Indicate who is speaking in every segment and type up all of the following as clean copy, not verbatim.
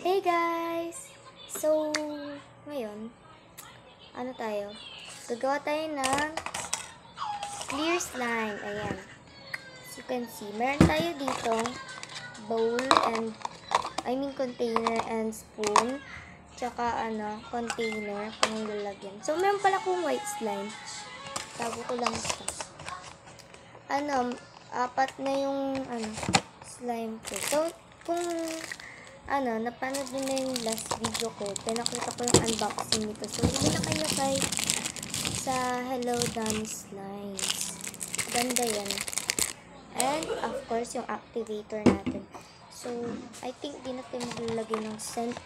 Speaker 1: Hey guys! So, ngayon, ano tayo? Gagawa tayo ng clear slime. Ayan. As you can see, meron tayo ditong bowl and, container and spoon. Tsaka, container kung lalagyan. So, meron pala kong white slime. Tago ko lang siya. Apat na yung, slime ko. So, kung napanood nyo na yung last video ko, pinakita ko yung unboxing nito. So, hindi na kayo sa Hello Done Slimes. Ganda yan. And, of course, yung activator natin. So, I think di na tayo maglalagay ng scent.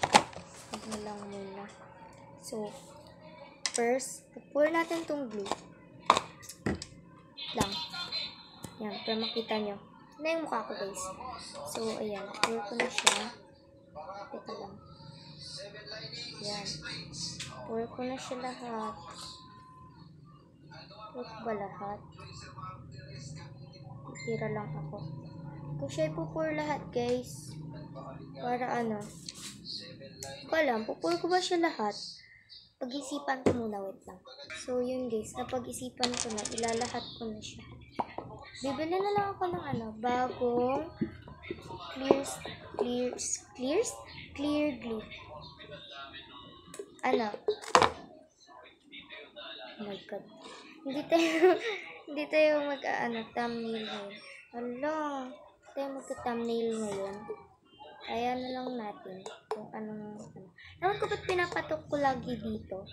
Speaker 1: Ano lang muna. So, first, pour natin tong glue. Lang. Yan, para makita nyo. Na yung mukha ko, guys. So, ayan. Pour ko na siya. Teka lang. Yan. Pour ko na siya lahat. Pour ko ba lahat? Tira lang ako. Kung siya ipupur lahat, guys. Para pupur ko ba siya lahat? Pag-isipan ko muna, wait lang. So, yun guys. Napag-isipan ko na. Ilalahat ko na siya. Bibili na lang ako ng bagong clear glue. Oh my god. Hindi tayo thumbnail ngayon. Tayo magka-thumbnail ngayon. Kaya na lang natin kung Naman ko ba't pinapatok ko lagi dito.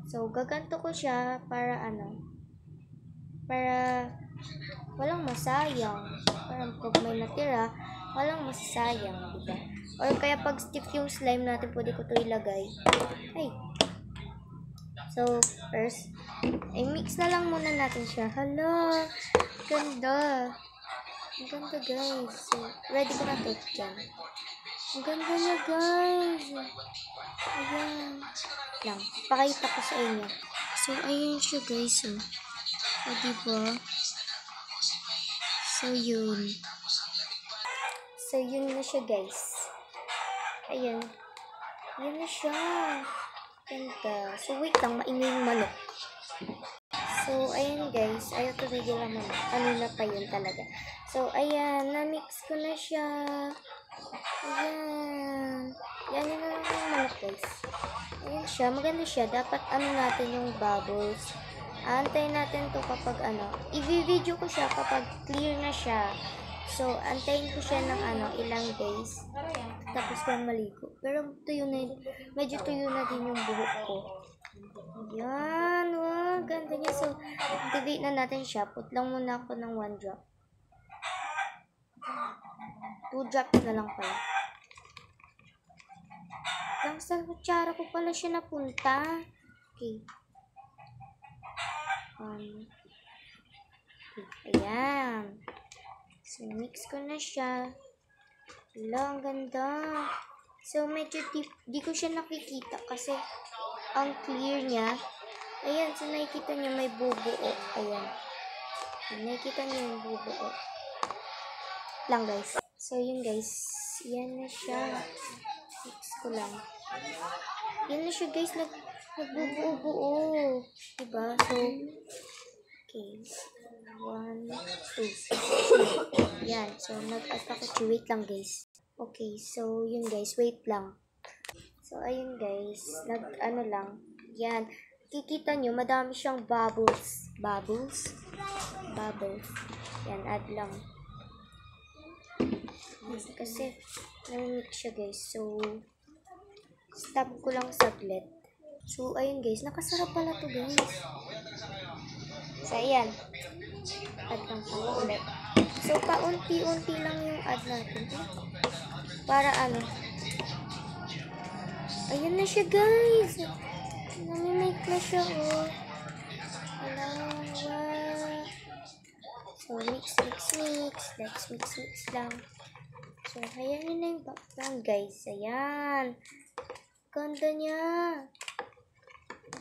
Speaker 1: So, gaganto ko siya para para walang masayang. Parang pag may natira, walang masayang, diba? Or kaya pag stiff yung slime natin, pwede ko ito ilagay. Ay! So, first, mix na lang muna natin siya. Hala! Ganda! Ang ganda, guys. So, ready ko na ito dyan. Ang ganda niya, guys. Ayan. Lang. Pakita ko sa inyo. So, ayan siya, guys. O, diba? So, yun. So, yun na siya, guys. Ayan. Yun na siya. Ganda. So, wait lang. Maingay yung manok. So, ayan, guys. Ayaw ko video lang manok. Kanina pa yun talaga. So, ayan. Na-mix ko na siya. Ayan. Yan yun na lang yung manok, guys. Ayan siya. Maganda siya. Dapat natin yung bubbles. Antayin natin to kapag i-video ko siya kapag clear na siya. So, antayin ko siya ng ilang days. Tapos ko maligo. Pero tuyo na, medyo tuyo na din yung buhok ko. Yan, wow, ganda niya. So, activate na natin siya. Put lang muna ako ng 1 drop. 2 drops na lang pala. Lang sa kutsara ko pala siya napunta. Okay. Ayan. So, mix ko na siya. Ang ganda. So, medyo di ko siya nakikita kasi ang clear niya. Ayan, so nakikita niyo may bubuo. Ayan. Nakikita niyo yung bubuo. Lang, guys. So, yun, guys. Yan na siya. Mix ko lang. Yan na siya, guys. Nagbubuo-buo. Diba? So, okay. 1, 2. Yan. So, nag-add ako. Wait lang, guys. Okay. So, yun, guys. Wait lang. So, ayun, guys. Lang. Yan. Kikita nyo, madami siyang bubbles. Bubbles? Yan, add lang. Kasi, namimix siya, guys. So, stop ko lang saglit. So, ayun, guys. Nakasarap pala to, guys. So, ayan. Add lang po ulit. So, paunti-unti lang yung add natin. Para ayan na siya, guys. Namimake na siya, oh. Wow. So, mix. Let's mix lang. So, ayan yun na yung background, guys. Ayan. Ganda niya.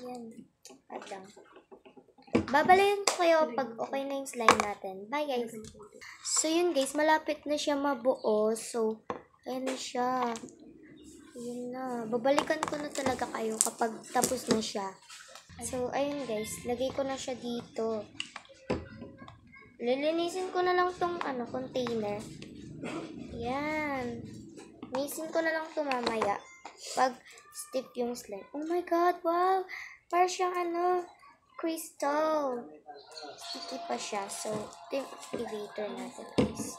Speaker 1: Ayan. Add lang. Babalayan ko kayo pag okay na yung slime natin. Bye, guys. So, yun, guys. Malapit na siya mabuo. So, ayan na siya. Yun na. Babalikan ko na talaga kayo kapag tapos na siya. So, ayun guys. Lagay ko na siya dito. Lilinisin ko na lang tong container. Yan. Linisin ko na lang to mamaya. Pag stiff yung slime. Oh my god, wow! Parang siyang crystal. Sticky pa siya. So, ito yung activator natin guys.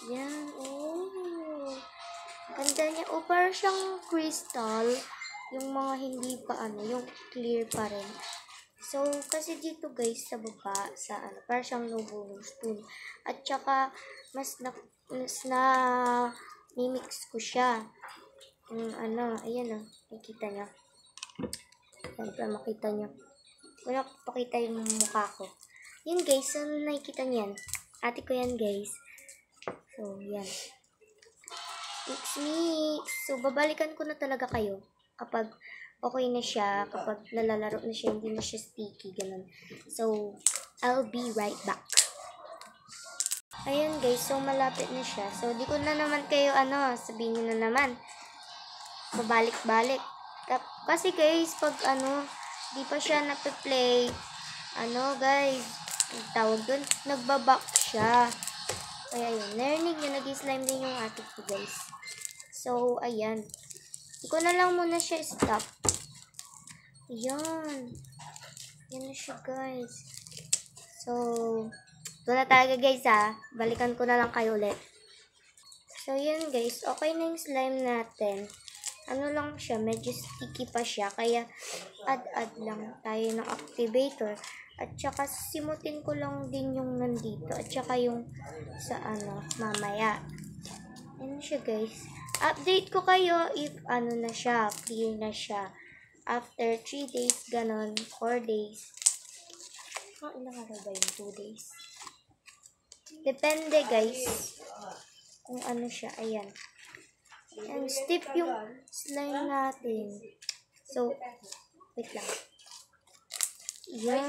Speaker 1: Yan, oh. Ganda niya. Oh, parang siyang crystal. Yung mga hindi pa yung clear pa rin. So, kasi dito guys, sa baba, parang siyang no spoon. At saka, mas na mimix ko siya. Ayan nakikita niya. Ayan, para makita niya. Wala ko pakita yung mukha ko. Yan guys, nakikita niyan. Ate ko yan guys. So, yan. Mix. So, babalikan ko na talaga kayo kapag okay na siya, kapag nalalaro na siya, hindi na siya sticky, ganun. So, I'll be right back. Ayan guys, so malapit na siya. So, di ko na naman kayo, sabihin nyo na naman. Babalik-balik. Kasi guys, pag di pa siya nape-play, guys, tawag dun, nagbaback siya. Kaya yun, narinig nyo, nag-slime din yung ate ko guys. So, ayan. Di ko na lang muna siya stop. Ayan. Yan na siya guys. So, ito na talaga guys balikan ko na lang kayo ulit. So, yan guys, okay na yung slime natin. Lang siya, medyo sticky pa siya, kaya add lang tayo ng activator. At saka simutin ko lang din yung nandito, at saka yung sa mamaya. Yan siya guys. Update ko kayo if na siya, clear na siya. After 3 days, ganon, 4 days. Ilang araw ba yung 2 days? Depende guys. Kung siya, ayan. And stiff yung slime natin. So, wait lang. Yan.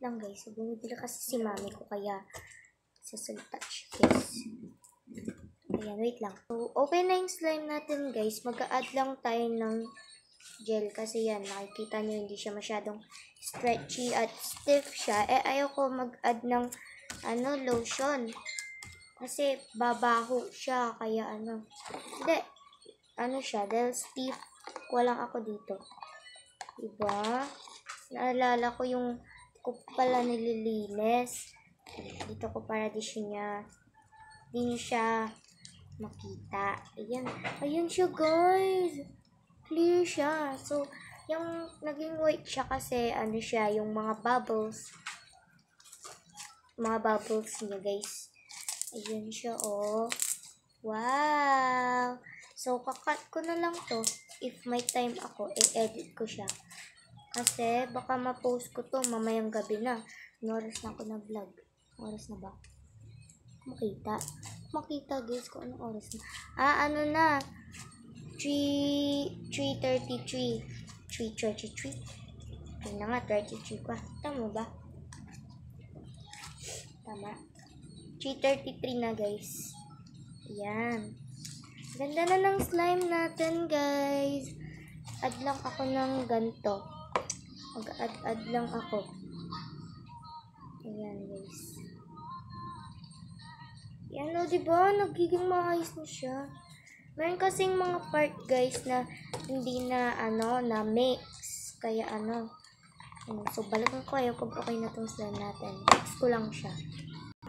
Speaker 1: Lang guys. So, bumibili kasi si mami ko kaya sa touch guys. Ayan, wait lang. So, okay na yung slime natin guys. Mag-a-add lang tayo ng gel kasi yan, nakikita nyo hindi siya masyadong stretchy at stiff siya. Ayaw ko mag-add ng lotion. Kasi babaho siya, kaya hindi, siya, dahil stiff, walang ako dito. Diba? Naalala ko yung pala nililinis. Dito ko para di nyo siya makita. Ayan siya guys. Clear siya. So, yung naging white siya kasi, siya, yung mga bubbles. Mga bubbles niya guys. Ayan siya, oh. Wow! So, kakat ko na lang to. If may time ako, i-edit ko siya. Kasi, baka ma-post ko to mamayang gabi na. Oras na ako nag-vlog. Oras na ba? Makita guys kung anong oras na. 3:33. 3:33. Ito na nga, 33 pa. Tama ba? Tama. 3:33 na guys. Ayan. Ganda na ng slime natin guys. Add lang ako ng ganito. Mag-add lang ako. Ayan guys. Ayan o, diba? Nagiging maayos na siya. Meron kasing mga part guys na hindi na na mix. Kaya so balikan ko kayo kung okay na tong slime natin. Mix ko lang siya.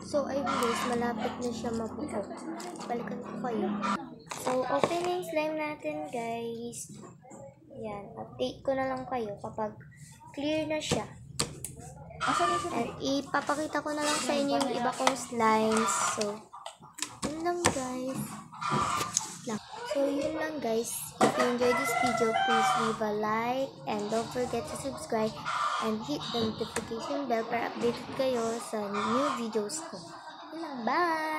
Speaker 1: So ayun guys, malapit na siya mabuo. Balikan ko kayo. So okay na yung slime natin guys. Yan, update ko na lang kayo kapag clear na siya. At ipapakita ko na lang sa inyo yung iba kong slimes. So yun lang guys. So, yun lang guys. If you enjoyed this video, please leave a like and don't forget to subscribe and hit the notification bell para updated kayo sa new videos ko. Yun lang, bye!